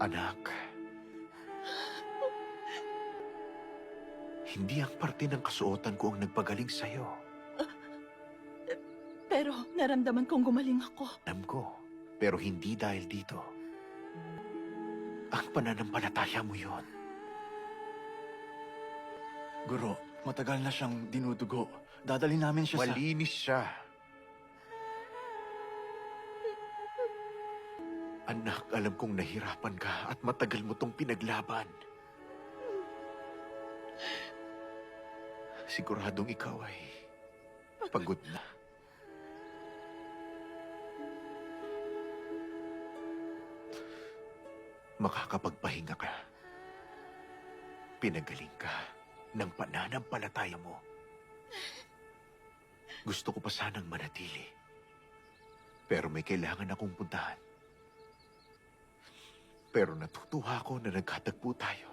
Anak, hindi ang parte ng kasuotan ko ang nagpagaling sa'yo. Pero naramdaman kong gumaling ako. Alam ko, pero hindi dahil dito. Ang pananampalataya mo yon. Guro, matagal na siyang dinudugo. Dadalhin namin siya Malinis siya. Anak, alam kong nahirapan ka at matagal mo tong pinaglaban. Siguradong ikaw ay pagod na. Makakapagpahinga ka. Pinagaling ka ng pananampalataya mo. Gusto ko pa sanang manatili. Pero may kailangan akong puntahan. Pero natutuwa ako na nagkatagpo tayo.